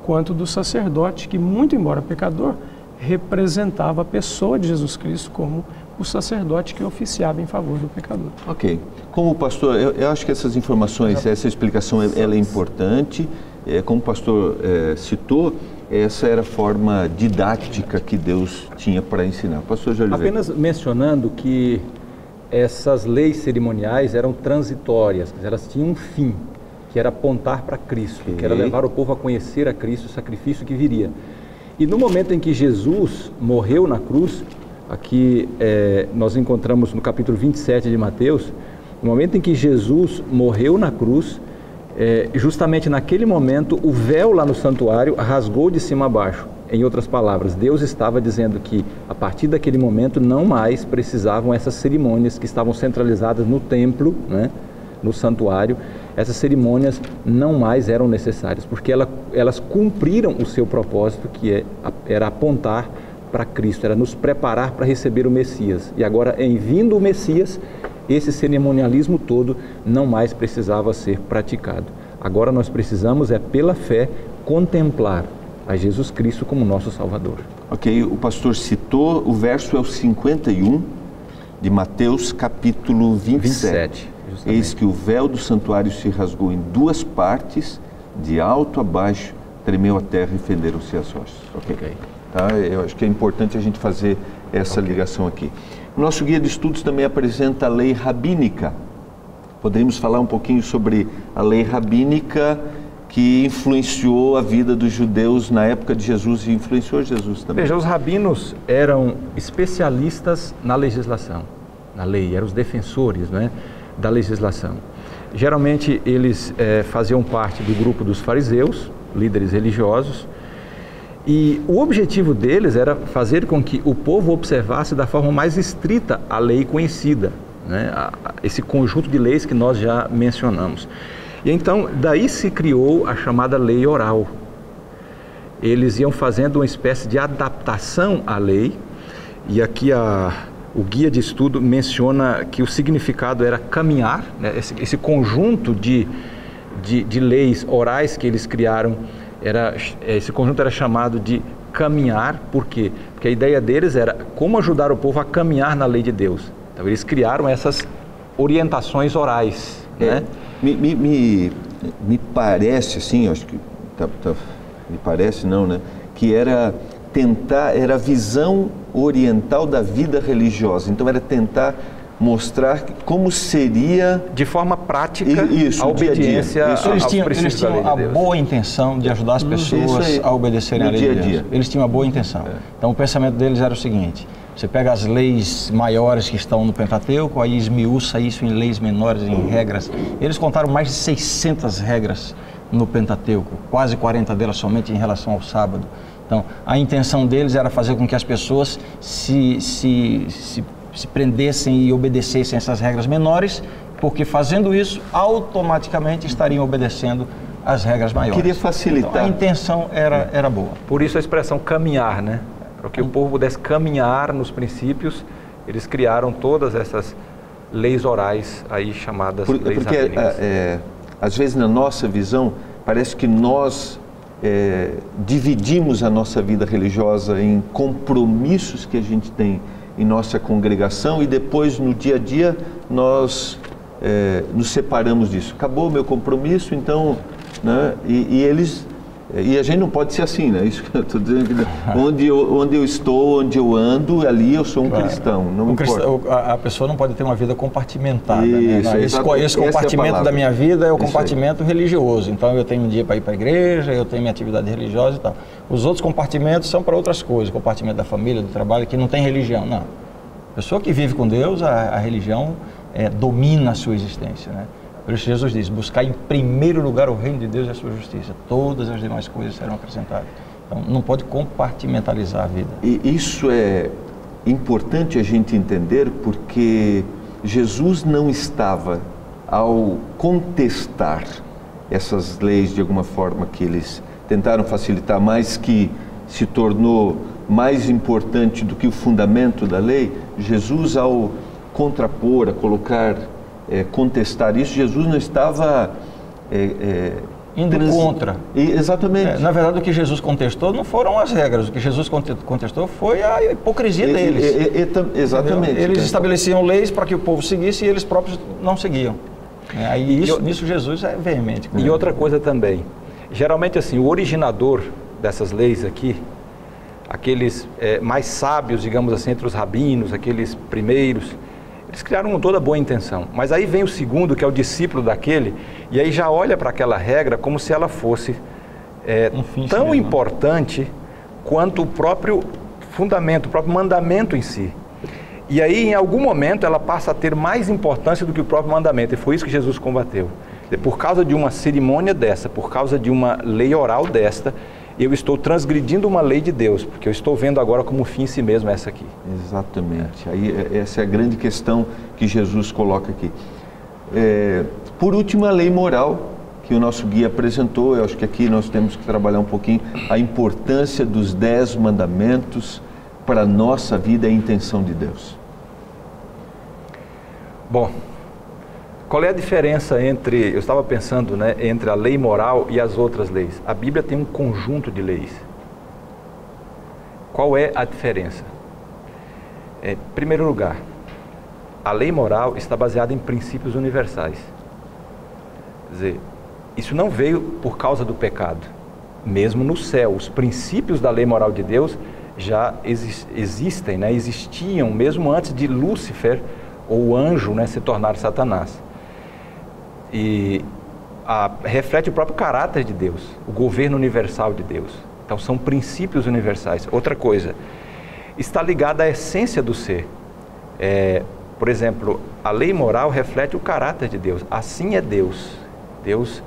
quanto do sacerdote, que, muito embora pecador, representava a pessoa de Jesus Cristo como o sacerdote que oficiava em favor do pecador. Ok. Como pastor, eu acho que essas informações, essa explicação ela é importante. Como o pastor citou, essa era a forma didática que Deus tinha para ensinar. Pastor José Oliveira. Apenas mencionando que essas leis cerimoniais eram transitórias, elas tinham um fim, que era apontar para Cristo, que era levar o povo a conhecer a Cristo, o sacrifício que viria. E no momento em que Jesus morreu na cruz, aqui nós encontramos no capítulo 27 de Mateus, no momento em que Jesus morreu na cruz, justamente naquele momento o véu lá no santuário rasgou de cima a baixo. Em outras palavras, Deus estava dizendo que a partir daquele momento não mais precisavam essas cerimônias que estavam centralizadas no templo, né, no santuário. Essas cerimônias não mais eram necessárias, porque elas cumpriram o seu propósito, que era apontar para Cristo, era nos preparar para receber o Messias. E agora, em vindo o Messias, esse cerimonialismo todo não mais precisava ser praticado. Agora nós precisamos, pela fé, contemplar a Jesus Cristo como nosso Salvador. Ok, o pastor citou, o verso é o 51 de Mateus, capítulo 27. Eis que o véu do santuário se rasgou em duas partes, de alto a baixo, tremeu a terra e fenderam-se as rochas. Ok. Tá? Eu acho que é importante a gente fazer essa ligação aqui. O nosso guia de estudos também apresenta a lei rabínica. Poderíamos falar um pouquinho sobre a lei rabínica que influenciou a vida dos judeus na época de Jesus e influenciou Jesus também. Veja, os rabinos eram especialistas na legislação, na lei, eram os defensores, né, da legislação. Geralmente eles faziam parte do grupo dos fariseus, líderes religiosos, e o objetivo deles era fazer com que o povo observasse da forma mais estrita a lei conhecida, né, esse conjunto de leis que nós já mencionamos. E então, daí se criou a chamada lei oral. Eles iam fazendo uma espécie de adaptação à lei, e aqui o guia de estudo menciona que o significado era caminhar, né? Esse conjunto de leis orais que eles criaram, esse conjunto era chamado de caminhar. Por quê? Porque a ideia deles era como ajudar o povo a caminhar na lei de Deus. Então eles criaram essas orientações orais, né? Me parece assim, acho que me parece não, né? Que era a visão oriental da vida religiosa. Então era tentar mostrar como seria de forma prática a obediência aos Eles tinham a boa intenção de ajudar as pessoas a obedecerem à lei de Deus. Eles tinham a boa intenção. Então o pensamento deles era o seguinte: você pega as leis maiores que estão no Pentateuco, aí esmiuça isso em leis menores, em regras. Eles contaram mais de 600 regras no Pentateuco, quase 40 delas somente em relação ao sábado. Então, a intenção deles era fazer com que as pessoas se prendessem e obedecessem essas regras menores, porque fazendo isso, automaticamente estariam obedecendo às regras maiores. Queria facilitar. Então, a intenção era boa. Por isso a expressão caminhar, né? Para que o povo pudesse caminhar nos princípios, eles criaram todas essas leis orais aí chamadas leis rabínicas. Às vezes na nossa visão, parece que nós dividimos a nossa vida religiosa em compromissos que a gente tem em nossa congregação e depois no dia a dia nós nos separamos disso. Acabou o meu compromisso, então, né? E eles E a gente não pode ser assim, né? Isso que eu estou dizendo. Onde eu estou, onde eu ando, ali eu sou um cristão. Não a pessoa não pode ter uma vida compartimentada. Isso, né? Esse compartimento da minha vida é o compartimento religioso. Então eu tenho um dia para ir para a igreja, eu tenho minha atividade religiosa e tal. Os outros compartimentos são para outras coisas. O compartimento da família, do trabalho, que não tem religião. Não. A pessoa que vive com Deus, a religião domina a sua existência, né? Por isso Jesus diz, buscar em primeiro lugar o reino de Deus e a sua justiça. Todas as demais coisas serão acrescentadas. Então, não pode compartimentalizar a vida. E isso é importante a gente entender, porque Jesus não estava, ao contestar essas leis de alguma forma que eles tentaram facilitar, mas que se tornou mais importante do que o fundamento da lei, Jesus, ao contrapor, a colocar... contestar isso, Jesus não estava indo contra. Exatamente. Na verdade, o que Jesus contestou não foram as regras, o que Jesus contestou foi a hipocrisia deles. Exatamente. Eles estabeleciam leis para que o povo seguisse e eles próprios não seguiam. Aí nisso Jesus é veemente. E outra coisa também, geralmente assim, o originador dessas leis aqui, aqueles mais sábios, digamos assim, entre os rabinos, aqueles primeiros, eles criaram com toda boa intenção, mas aí vem o segundo, que é o discípulo daquele, e aí já olha para aquela regra como se ela fosse tão importante quanto o próprio fundamento, o próprio mandamento em si. E aí, em algum momento, ela passa a ter mais importância do que o próprio mandamento, e foi isso que Jesus combateu. Por causa de uma cerimônia dessa, por causa de uma lei oral desta, eu estou transgredindo uma lei de Deus, porque eu estou vendo agora como fim em si mesmo essa aqui. Exatamente. Aí, essa é a grande questão que Jesus coloca aqui. Por último, a lei moral, que o nosso guia apresentou. Eu acho que aqui nós temos que trabalhar um pouquinho a importância dos 10 mandamentos para a nossa vida e a intenção de Deus. Bom, qual é a diferença entre, eu estava pensando, né, entre a lei moral e as outras leis? A Bíblia tem um conjunto de leis. Qual é a diferença? Em primeiro lugar, a lei moral está baseada em princípios universais. Quer dizer, isso não veio por causa do pecado. Mesmo no céu, os princípios da lei moral de Deus já existem, né, existiam mesmo antes de Lúcifer, ou o anjo, né, se tornar Satanás. E reflete o próprio caráter de Deus, o governo universal de Deus. Então são princípios universais. Outra coisa, está ligada à essência do ser. Por exemplo, a lei moral reflete o caráter de Deus. Assim é Deus. Deus,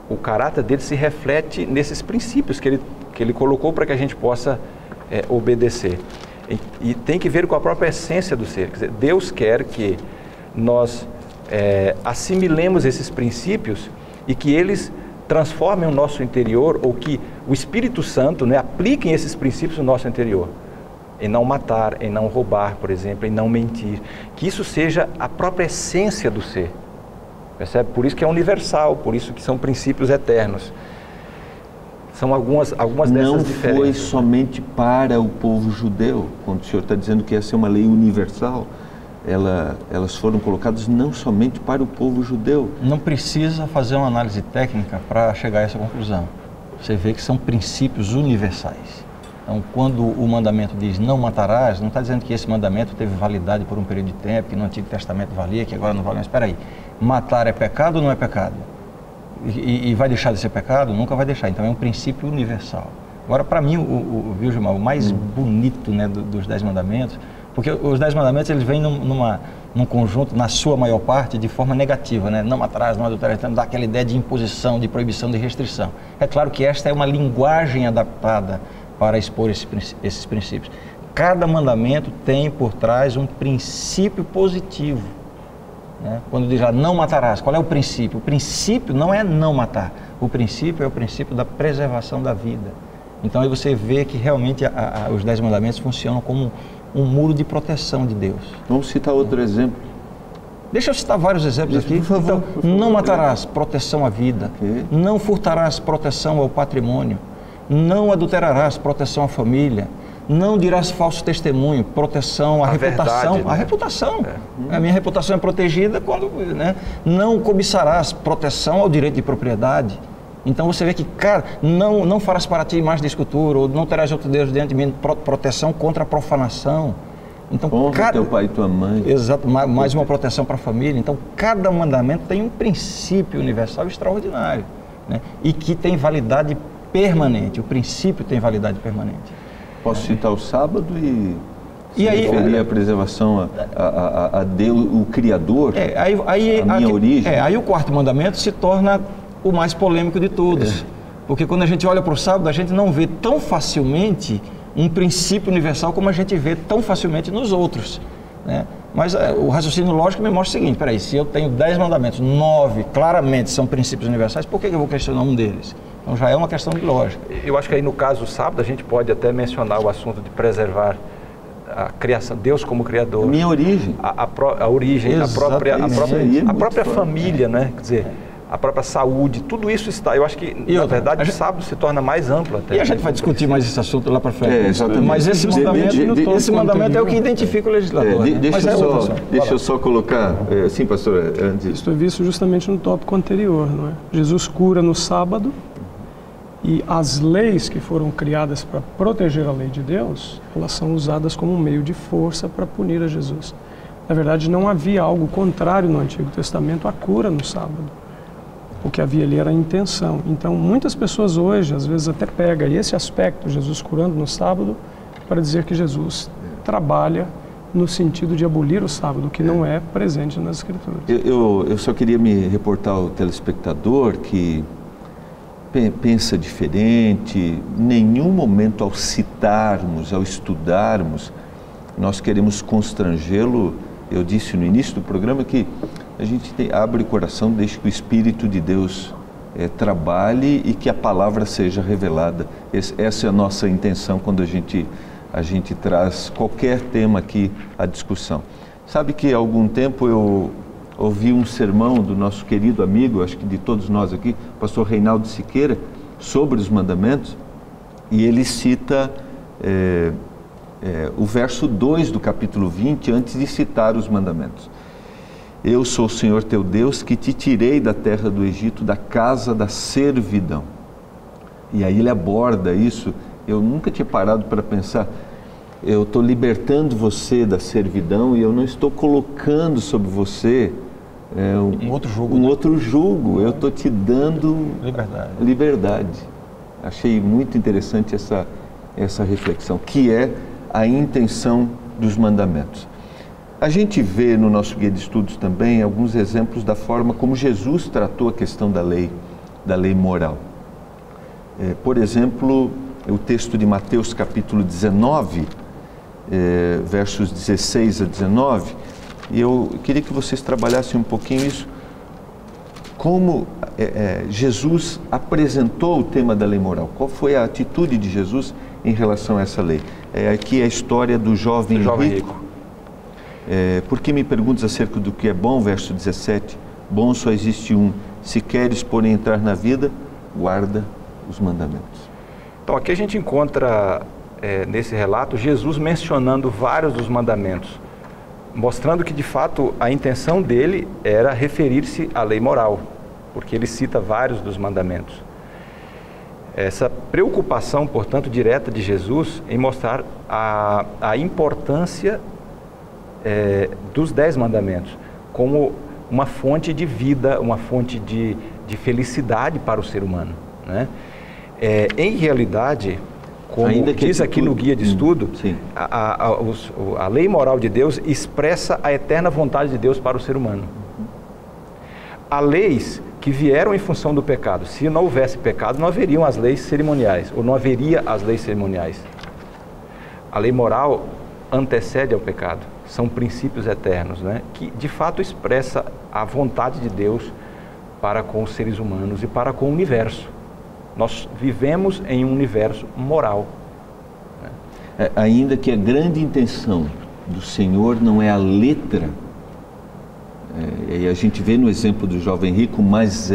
o caráter dele se reflete nesses princípios que ele colocou para que a gente possa obedecer. E tem que ver com a própria essência do ser. Quer dizer, Deus quer que nós assimilemos esses princípios e que eles transformem o nosso interior, ou que o Espírito Santo, né, apliquem esses princípios no nosso interior. Em não matar, em não roubar, por exemplo, em não mentir. Que isso seja a própria essência do ser. Percebe? Por isso que é universal, por isso que são princípios eternos. São algumas dessas diferenças. Não foi somente para o povo judeu, quando o Senhor está dizendo que essa é uma lei universal. Elas foram colocadas não somente para o povo judeu. Não precisa fazer uma análise técnica para chegar a essa conclusão. Você vê que são princípios universais. Então, quando o mandamento diz não matarás, não está dizendo que esse mandamento teve validade por um período de tempo, que no Antigo Testamento valia, que agora não vale. Mas espera aí, matar é pecado ou não é pecado? E vai deixar de ser pecado? Nunca vai deixar. Então, é um princípio universal. Agora, para mim, viu, Gilmar, o mais bonito, né, dos 10 mandamentos, porque os 10 mandamentos, eles vêm num conjunto, na sua maior parte, de forma negativa, né? Não matarás, não adulterarás, dá aquela ideia de imposição, de proibição, de restrição. É claro que esta é uma linguagem adaptada para expor esses princípios. Cada mandamento tem por trás um princípio positivo, né? Quando diz lá, não matarás, qual é o princípio? O princípio não é não matar, o princípio é o princípio da preservação da vida. Então aí você vê que realmente os 10 mandamentos funcionam como um muro de proteção de Deus. Vamos citar outro exemplo. Deixa eu citar vários exemplos aqui. Por favor, então, não matarás, proteção à vida. Okay. Não furtarás, proteção ao patrimônio. Não adulterarás, proteção à família. Não dirás falso testemunho, proteção à reputação. Verdade, né? A reputação. A minha reputação é protegida quando, né? Não cobiçarás, proteção ao direito de propriedade. Então você vê que, cara, não farás para ti imagem de escultura, ou não terás outro Deus diante de mim, proteção contra a profanação. Então, honra teu pai e tua mãe. Exato, mais uma proteção para a família. Então, cada mandamento tem um princípio universal extraordinário, né? E que tem validade permanente. O princípio tem validade permanente. Posso citar o sábado e aí, referir a preservação a Deus, o Criador, a minha origem. Aí o quarto mandamento se torna o mais polêmico de todos. Porque quando a gente olha para o sábado, a gente não vê tão facilmente um princípio universal como a gente vê tão facilmente nos outros, né? Mas o raciocínio lógico me mostra o seguinte: peraí, se eu tenho 10 mandamentos, 9 claramente são princípios universais, por que eu vou questionar um deles? Então já é uma questão de lógica. Eu acho que aí no caso do sábado a gente pode até mencionar o assunto de preservar a criação, Deus como Criador. A minha origem. A origem, a própria família, né? Quer dizer, a própria saúde, tudo isso está. Eu acho que, na verdade, o sábado se torna mais amplo até. E a gente vai discutir mais esse assunto lá para frente. Exatamente. Mas esse mandamento é o que identifica o legislador. Deixa eu só colocar, sim, pastor, antes. Isso é visto justamente no tópico anterior, não é? Jesus cura no sábado e as leis que foram criadas para proteger a lei de Deus, elas são usadas como um meio de força para punir a Jesus. Na verdade, não havia algo contrário no Antigo Testamento à cura no sábado. O que havia ali era a intenção. Então, muitas pessoas hoje, às vezes até pegam esse aspecto, Jesus curando no sábado, para dizer que Jesus trabalha no sentido de abolir o sábado, que não é presente nas Escrituras. Eu só queria me reportar ao telespectador que pensa diferente. Em nenhum momento ao citarmos, ao estudarmos, nós queremos constrangê-lo. Eu disse no início do programa que a gente abre o coração, deixa que o Espírito de Deus trabalhe e que a palavra seja revelada. Essa é a nossa intenção quando a gente traz qualquer tema aqui à discussão. Sabe que há algum tempo eu ouvi um sermão do nosso querido amigo, acho que de todos nós aqui, pastor Reinaldo Siqueira, sobre os mandamentos, e ele cita o verso 2 do capítulo 20, antes de citar os mandamentos. Eu sou o Senhor teu Deus, que te tirei da terra do Egito, da casa da servidão. E aí ele aborda isso. Eu nunca tinha parado para pensar, eu estou libertando você da servidão e eu não estou colocando sobre você um outro jugo. Eu estou te dando liberdade. Achei muito interessante essa reflexão, que é a intenção dos mandamentos. A gente vê no nosso guia de estudos também alguns exemplos da forma como Jesus tratou a questão da lei moral. Por exemplo, o texto de Mateus capítulo 19, versos 16 a 19, e eu queria que vocês trabalhassem um pouquinho isso, como Jesus apresentou o tema da lei moral, qual foi a atitude de Jesus em relação a essa lei. Aqui é a história do jovem rico. Por que me perguntas acerca do que é bom? Verso 17, bom só existe um, se queres porém entrar na vida, guarda os mandamentos. Então aqui a gente encontra nesse relato Jesus mencionando vários dos mandamentos, mostrando que de fato a intenção dele era referir-se à lei moral, porque ele cita vários dos mandamentos. Essa preocupação, portanto, direta de Jesus em mostrar a importância dos 10 mandamentos como uma fonte de vida, uma fonte de felicidade para o ser humano, né? Em realidade, como diz aqui no guia de estudo, a lei moral de Deus expressa a eterna vontade de Deus para o ser humano. Há leis que vieram em função do pecado. Se não houvesse pecado, não haveriam as leis cerimoniais, ou não haveria as leis cerimoniais. A lei moral antecede ao pecado. São princípios eternos, né? Que de fato expressa a vontade de Deus para com os seres humanos e para com o universo. Nós vivemos em um universo moral, né? Ainda que a grande intenção do Senhor não é a letra, e a gente vê no exemplo do jovem rico, mas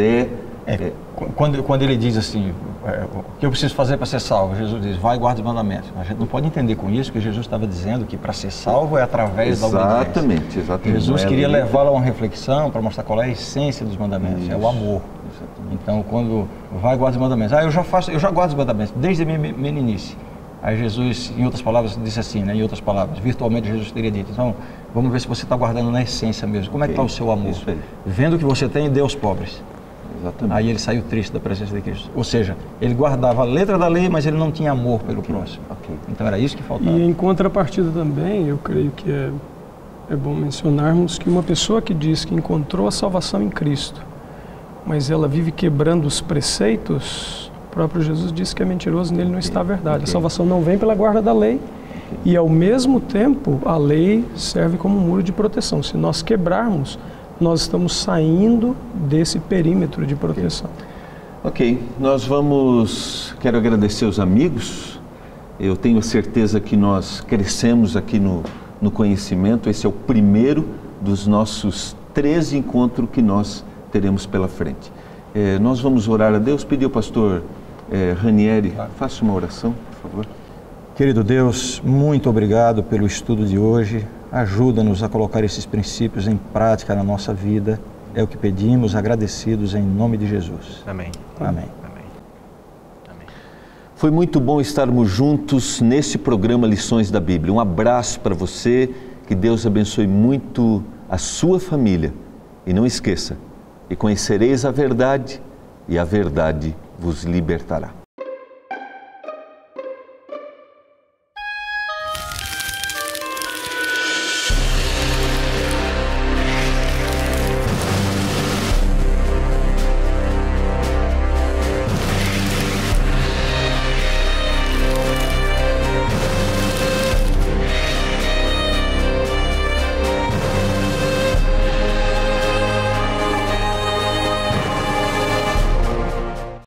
quando ele diz assim, o que eu preciso fazer para ser salvo? Jesus diz, vai e guarda os mandamentos. A gente não pode entender com isso que Jesus estava dizendo que para ser salvo é através da obediência. Exatamente. Jesus queria levá-lo a uma reflexão para mostrar qual é a essência dos mandamentos, é o amor. Então, quando vai guardar os mandamentos, eu já guardo os mandamentos desde a minha meninice. Aí Jesus, em outras palavras, disse assim, né? Em outras palavras, virtualmente Jesus teria dito, então, vamos ver se você está guardando na essência mesmo. Como é que está o seu amor? Vendo o que você tem, dê aos pobres. Exatamente. Aí ele saiu triste da presença de Cristo. Ou seja, ele guardava a letra da lei, mas ele não tinha amor pelo próximo. Então era isso que faltava. E em contrapartida também, eu creio que é bom mencionarmos que uma pessoa que diz que encontrou a salvação em Cristo, mas ela vive quebrando os preceitos, o próprio Jesus disse que é mentiroso, nele não está a verdade. A salvação não vem pela guarda da lei e, ao mesmo tempo, a lei serve como um muro de proteção. Se nós quebrarmos, nós estamos saindo desse perímetro de proteção. Ok, quero agradecer os amigos. Eu tenho certeza que nós crescemos aqui no conhecimento. Esse é o primeiro dos nossos 13 encontros que nós teremos pela frente. Nós vamos orar a Deus. Pedir ao pastor Ranieri, faça uma oração, por favor. Querido Deus, muito obrigado pelo estudo de hoje. Ajuda-nos a colocar esses princípios em prática na nossa vida. É o que pedimos, agradecidos em nome de Jesus. Amém. Amém. Foi muito bom estarmos juntos nesse programa Lições da Bíblia. Um abraço para você, que Deus abençoe muito a sua família. E não esqueça, e conhecereis a verdade, e a verdade vos libertará.